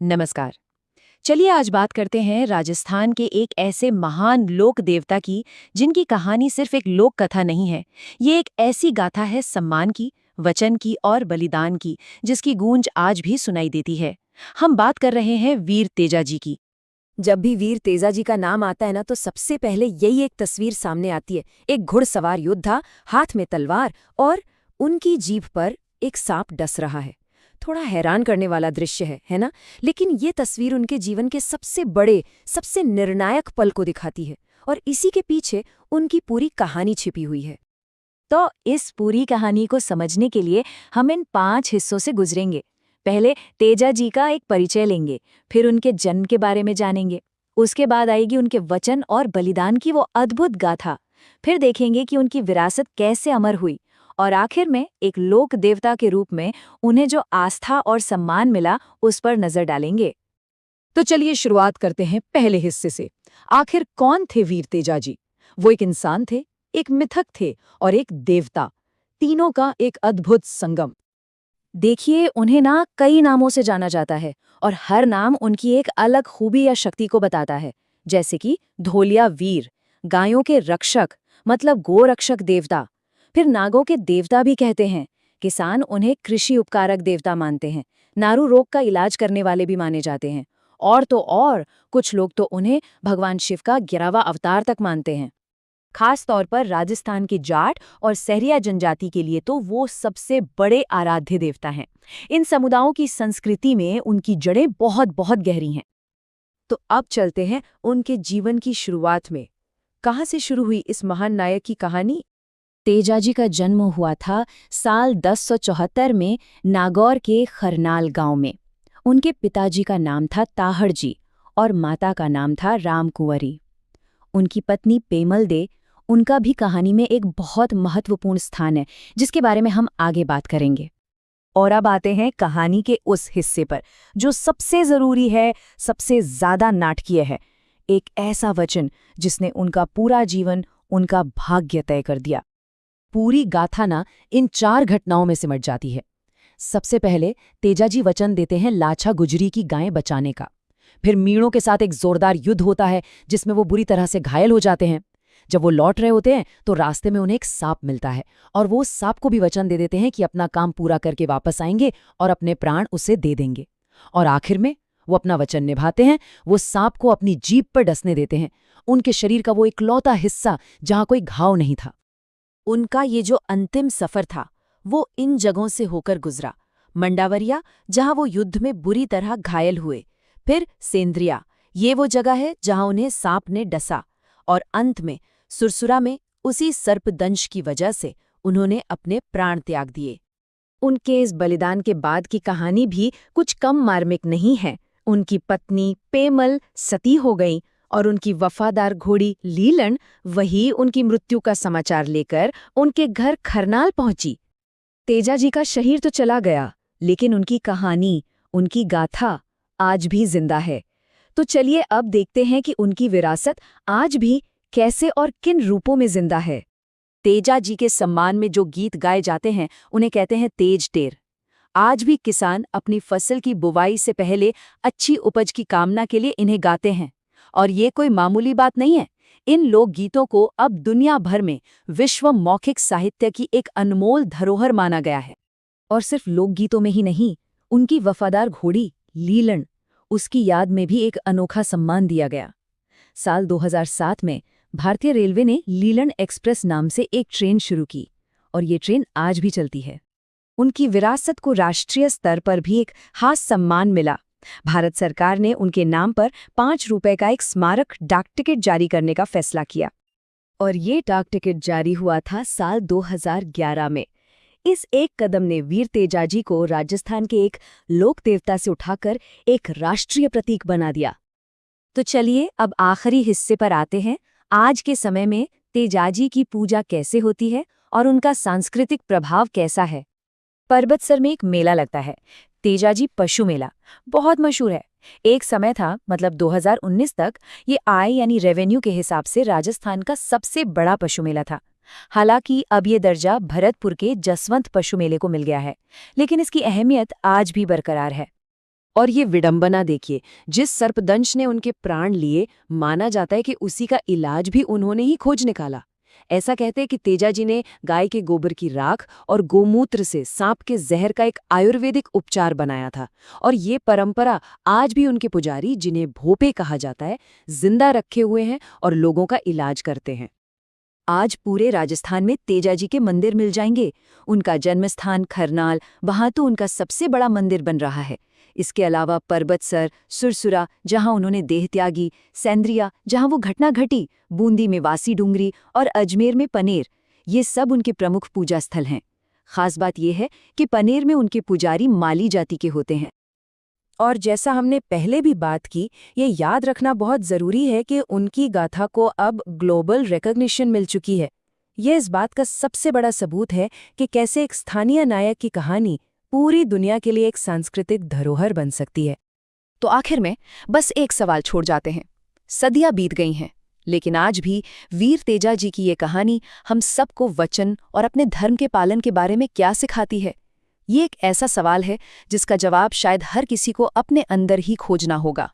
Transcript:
नमस्कार। चलिए आज बात करते हैं राजस्थान के एक ऐसे महान लोक देवता की जिनकी कहानी सिर्फ एक लोक कथा नहीं है। ये एक ऐसी गाथा है सम्मान की, वचन की और बलिदान की, जिसकी गूंज आज भी सुनाई देती है। हम बात कर रहे हैं वीर तेजाजी की। जब भी वीर तेजाजी का नाम आता है ना तो सबसे पहले यही एक तस्वीर सामने आती है। एक घुड़सवार योद्धा, हाथ में तलवार और उनकी जीभ पर एक सांप डस रहा है। थोड़ा हैरान करने वाला दृश्य है ना? लेकिन ये तस्वीर उनके जीवन के सबसे बड़े, सबसे निर्णायक पल को दिखाती है और इसी के पीछे उनकी पूरी कहानी छिपी हुई है। तो इस पूरी कहानी को समझने के लिए हम इन 5 हिस्सों से गुजरेंगे। पहले तेजाजी का एक परिचय लेंगे, फिर उनके जन्म के बारे में जानेंगे। उसके बाद आएगी उनके वचन और बलिदान की वो अद्भुत गाथा। फिर देखेंगे कि उनकी विरासत कैसे अमर हुई, और आखिर में एक लोक देवता के रूप में उन्हें जो आस्था और सम्मान मिला उस पर नजर डालेंगे। तो चलिए शुरुआत करते हैं पहले हिस्से से। आखिर कौन थे वीर तेजाजी? वो एक इंसान थे, एक मिथक थे और एक देवता, तीनों का एक अद्भुत संगम। देखिए, उन्हें ना कई नामों से जाना जाता है और हर नाम उनकी एक अलग खूबी या शक्ति को बताता है। जैसे कि धोलिया वीर, गायों के रक्षक मतलब गोरक्षक देवता। फिर नागों के देवता भी कहते हैं। किसान उन्हें कृषि उपकारक देवता मानते हैं। नारू रोग का इलाज करने वाले भी माने जाते हैं। और तो और कुछ लोग तो उन्हें भगवान शिव का 11वां अवतार तक मानते हैं। खास तौर पर राजस्थान की जाट और सहरिया जनजाति के लिए तो वो सबसे बड़े आराध्य देवता हैं। इन समुदायों की संस्कृति में उनकी जड़ें बहुत बहुत गहरी हैं। तो अब चलते हैं उनके जीवन की शुरुआत में। कहाँ से शुरू हुई इस महान नायक की कहानी? तेजाजी का जन्म हुआ था साल 1074 में नागौर के खरनाल गांव में। उनके पिताजी का नाम था ताहड़ जी और माता का नाम था रामकुंवरी। उनकी पत्नी पेमल दे, उनका भी कहानी में एक बहुत महत्वपूर्ण स्थान है, जिसके बारे में हम आगे बात करेंगे। और अब आते हैं कहानी के उस हिस्से पर जो सबसे जरूरी है, सबसे ज्यादा नाटकीय है। एक ऐसा वचन जिसने उनका पूरा जीवन, उनका भाग्य तय कर दिया। पूरी गाथा ना इन 4 घटनाओं में सिमट जाती है। सबसे पहले तेजाजी वचन देते हैं लाछा गुजरी की गायें बचाने का। फिर मीणों के साथ एक जोरदार युद्ध होता है जिसमें वो बुरी तरह से घायल हो जाते हैं। जब वो लौट रहे होते हैं तो रास्ते में उन्हें एक सांप मिलता है और वो सांप को भी वचन दे देते हैं कि अपना काम पूरा करके वापस आएंगे और अपने प्राण उसे दे देंगे। और आखिर में वो अपना वचन निभाते हैं। वो सांप को अपनी जीभ पर डसने देते हैं, उनके शरीर का वो इकलौता हिस्सा जहां कोई घाव नहीं था। उनका ये जो अंतिम सफर था वो इन जगहों से होकर गुजरा। मंडावरिया, जहां वो युद्ध में बुरी तरह घायल हुए। फिर सेंद्रिया, ये वो जगह है जहां उन्हें सांप ने डसा। और अंत में सुरसुरा में उसी सर्पदंश की वजह से उन्होंने अपने प्राण त्याग दिए। उनके इस बलिदान के बाद की कहानी भी कुछ कम मार्मिक नहीं है। उनकी पत्नी पेमल सती हो गई और उनकी वफादार घोड़ी लीलन वही उनकी मृत्यु का समाचार लेकर उनके घर खरनाल पहुंची। तेजाजी का शरीर तो चला गया, लेकिन उनकी कहानी, उनकी गाथा आज भी जिंदा है। तो चलिए अब देखते हैं कि उनकी विरासत आज भी कैसे और किन रूपों में जिंदा है। तेजाजी के सम्मान में जो गीत गाए जाते हैं उन्हें कहते हैं तेज टेर। आज भी किसान अपनी फसल की बुवाई से पहले अच्छी उपज की कामना के लिए इन्हें गाते हैं। और ये कोई मामूली बात नहीं है। इन लोकगीतों को अब दुनिया भर में विश्व मौखिक साहित्य की एक अनमोल धरोहर माना गया है। और सिर्फ लोकगीतों में ही नहीं, उनकी वफादार घोड़ी लीलन, उसकी याद में भी एक अनोखा सम्मान दिया गया। साल 2007 में भारतीय रेलवे ने लीलन एक्सप्रेस नाम से एक ट्रेन शुरू की और ये ट्रेन आज भी चलती है। उनकी विरासत को राष्ट्रीय स्तर पर भी एक खास सम्मान मिला। भारत सरकार ने उनके नाम पर 5 रुपए का एक स्मारक डाक टिकट जारी करने का फैसला किया और ये डाक टिकट जारी हुआ था साल 2011 में। इस एक कदम ने वीर तेजाजी को राजस्थान के एक लोक देवता से उठाकर एक राष्ट्रीय प्रतीक बना दिया। तो चलिए अब आखिरी हिस्से पर आते हैं। आज के समय में तेजाजी की पूजा कैसे होती है और उनका सांस्कृतिक प्रभाव कैसा है। पर्वतसर में एक मेला लगता है, तेजाजी पशु मेला, बहुत मशहूर है। एक समय था, मतलब 2019 तक, ये आय यानी रेवेन्यू के हिसाब से राजस्थान का सबसे बड़ा पशु मेला था। हालांकि अब ये दर्जा भरतपुर के जसवंत पशु मेले को मिल गया है, लेकिन इसकी अहमियत आज भी बरकरार है। और ये विडंबना देखिए, जिस सर्पदंश ने उनके प्राण लिए, माना जाता है कि उसी का इलाज भी उन्होंने ही खोज निकाला। ऐसा कहते हैं कि तेजाजी ने गाय के गोबर की राख और गोमूत्र से सांप के जहर का एक आयुर्वेदिक उपचार बनाया था, और ये परंपरा आज भी उनके पुजारी, जिन्हें भोपे कहा जाता है, जिंदा रखे हुए हैं और लोगों का इलाज करते हैं। आज पूरे राजस्थान में तेजाजी के मंदिर मिल जाएंगे। उनका जन्मस्थान खरनाल, वहां तो उनका सबसे बड़ा मंदिर बन रहा है। इसके अलावा पर्बतसर, सुरसुरा जहां उन्होंने देह त्यागी, सेंद्रिया जहां वो घटना घटी, बूंदी में वासी डूंगरी और अजमेर में पनेर, ये सब उनके प्रमुख पूजा स्थल हैं। खास बात यह है कि पनेर में उनके पुजारी माली जाति के होते हैं। और जैसा हमने पहले भी बात की, ये याद रखना बहुत ज़रूरी है कि उनकी गाथा को अब ग्लोबल रिकॉग्निशन मिल चुकी है। ये इस बात का सबसे बड़ा सबूत है कि कैसे एक स्थानीय नायक की कहानी पूरी दुनिया के लिए एक सांस्कृतिक धरोहर बन सकती है। तो आखिर में बस एक सवाल छोड़ जाते हैं। सदियां बीत गई हैं, लेकिन आज भी वीर तेजाजी की ये कहानी हम सबको वचन और अपने धर्म के पालन के बारे में क्या सिखाती है? ये एक ऐसा सवाल है जिसका जवाब शायद हर किसी को अपने अंदर ही खोजना होगा।